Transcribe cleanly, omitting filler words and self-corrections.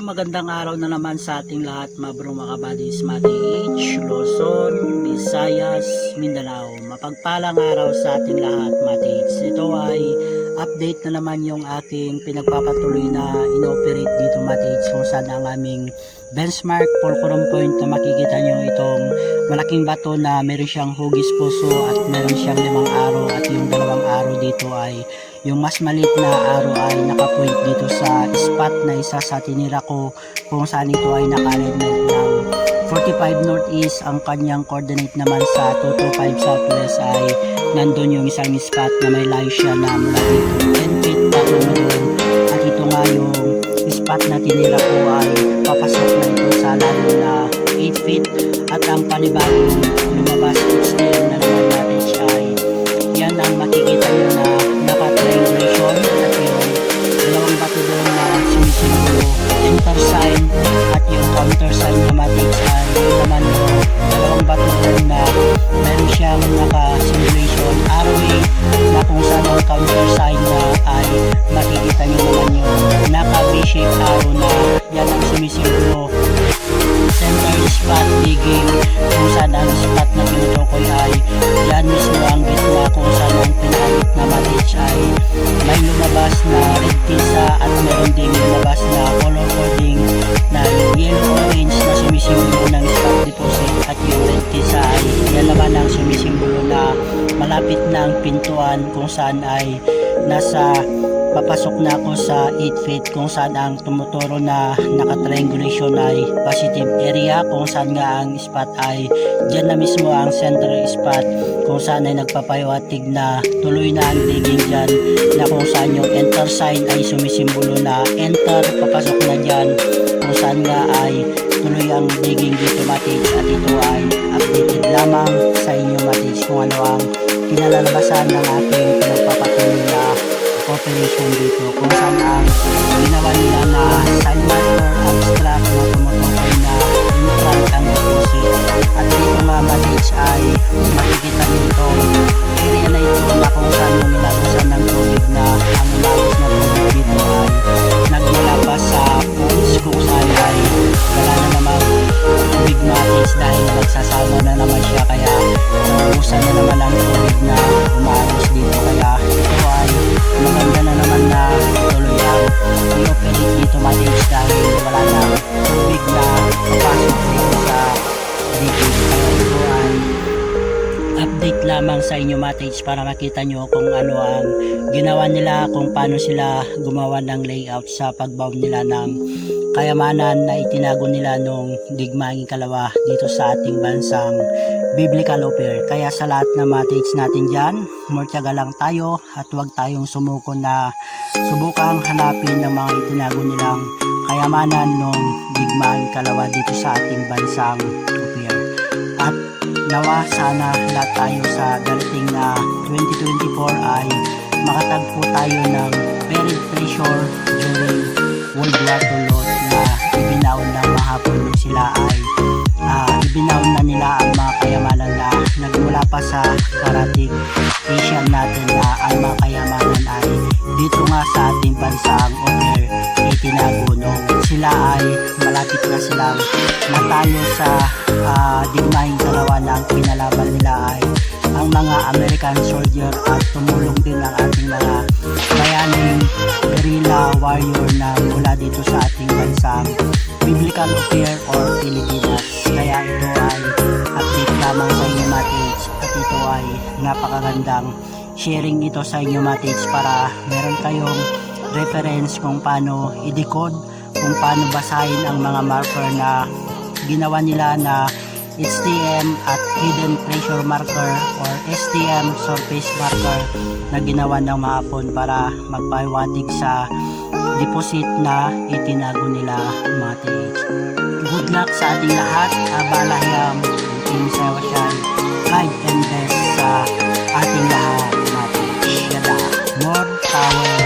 magandang araw na naman sa ating lahat mga bro, mga kabadis, Mati Luzon, Visayas, Mindanao. Mapagpalang araw sa ating lahat, Mati. Ito ay update na naman yung aking pinagpapatuloy na inoperate dito, Mati, kung saan ang aming benchmark fulcrum point na makikita nyo itong malaking bato na meron siyang hugis puso at meron siyang 5 araw, at yung 2 araw dito ay yung mas maliit na araw ay nakapoint dito sa spot na isa sa tinira ko, kung saan ito ay naka-alignment ng 45 northeast. Ang kanyang coordinate naman sa 225 southwest ay nandun yung isang spot na may layo siya na mula dito 10 feet patungo doon, at ito nga yung spot na tinira ko ay papasok na ito sa layo na 8 feet, at ang panibagong lumabas HTM na naman natin siya ay yan ang makikita nyo na naka-triangulation, at yung 2 bato doon na sumisimbolo enter sign, at yung counter sign na matrix ay yun naman yung 2 bato doon na meron siyang naka-simulation arrowing, na kung saan ang counter sign na ay makikita nyo naman yung naka-V-shape arrow na yan ang sumisimbolo center spot digging, kung saan ang spot na tinutukoy ay yan mismo ang gitna, kung saan ang pinakagit na matrix ay may lumabas na red tisa at meron ding lumabas na color coding na yung yellow orange na sumisimbolo ng spot deposit, at yung red tisa ay yan naman ang sumisimbolo na malapit na ang pintuan, kung saan ay nasa papasok na ako sa 8 feet, kung saan ang tumuturo na naka-triangulation ay positive area, kung saan nga ang spot ay dyan na mismo ang center spot, kung saan ay nagpapahiwatig na tuloy na ang digging dyan, na kung saan yung enter sign ay sumisimbolo na enter, papasok na dyan, kung saan nga ay tuloy ang digging dito, matis. At ito ay updated lamang sa inyo, matis, kung ano ang pinalalabasan ng ating pinagpapatuloy na operation dito, kung saan ang ginawa nila na sign marker abstract na tumutukoy na neutral ang deposit. At dito nga matis ay makikita nito area na ito na kung saan yung nilabasan ng tubig, na ang nilabas na tubig dito ay nagmula pa sa pools, kung saan ay wala na naman tubig matis dahil nagsasama na naman siya, kaya naubusan na naman ang tubig na umalos dito, kaya ito ay maganda na naman na tuloy ang i-operate dito, matis, dahil wala na tubig na papasok dito sa digging. Kaya ito ay update lamang sa inyo, matis, para makita nyo kung ano ang ginawa nila, kung paano sila gumawa ng layout sa pagbaw nila ng kayamanan na itinago nila nung digmaang ikalawa dito sa ating bansang biblical affair. Kaya sa lahat na matrix natin dyan, murtiyaga lang tayo at huwag tayong sumuko na subukang hanapin ng mga itinago nilang kayamanan nung digmaang ikalawa dito sa ating bansang affair. At nawa sana lahat tayo sa darating na 2024 ay makatagpo tayo ng buried treasure during World War II load na ibinaon ng mga Hapon nung sila ay ibinaon na nila ang mga kayamanan na nagmula pa sa karatig Asian natin, na ang mga kayamanan ay dito nga sa ating bansang affair itinago nung sila ay malapit na silang matalo sa digmaang dalawa na ang pinalaban nila ay ang mga American soldier, at tumulong din ang ating mga bayaning guerrilla warrior na mula dito sa ating bansang biblical affair or Pilipinas. Kaya ito ay update lamang sa inyo, matis, at ito ay napakagandang sharing ito sa inyo, matis, para meron kayong reference kung paano i-decode, kung paano basahin ang mga marker na ginawa nila na HTM at hidden pressure marker or STM surface marker na ginawa ng mga Hapon para magpahiwatig sa deposit na itinago nila, matis. Good luck sa ating lahat. Abalahiyam, Team Sewasyan, guide and best sa ating lahat, matis. Yada, more power.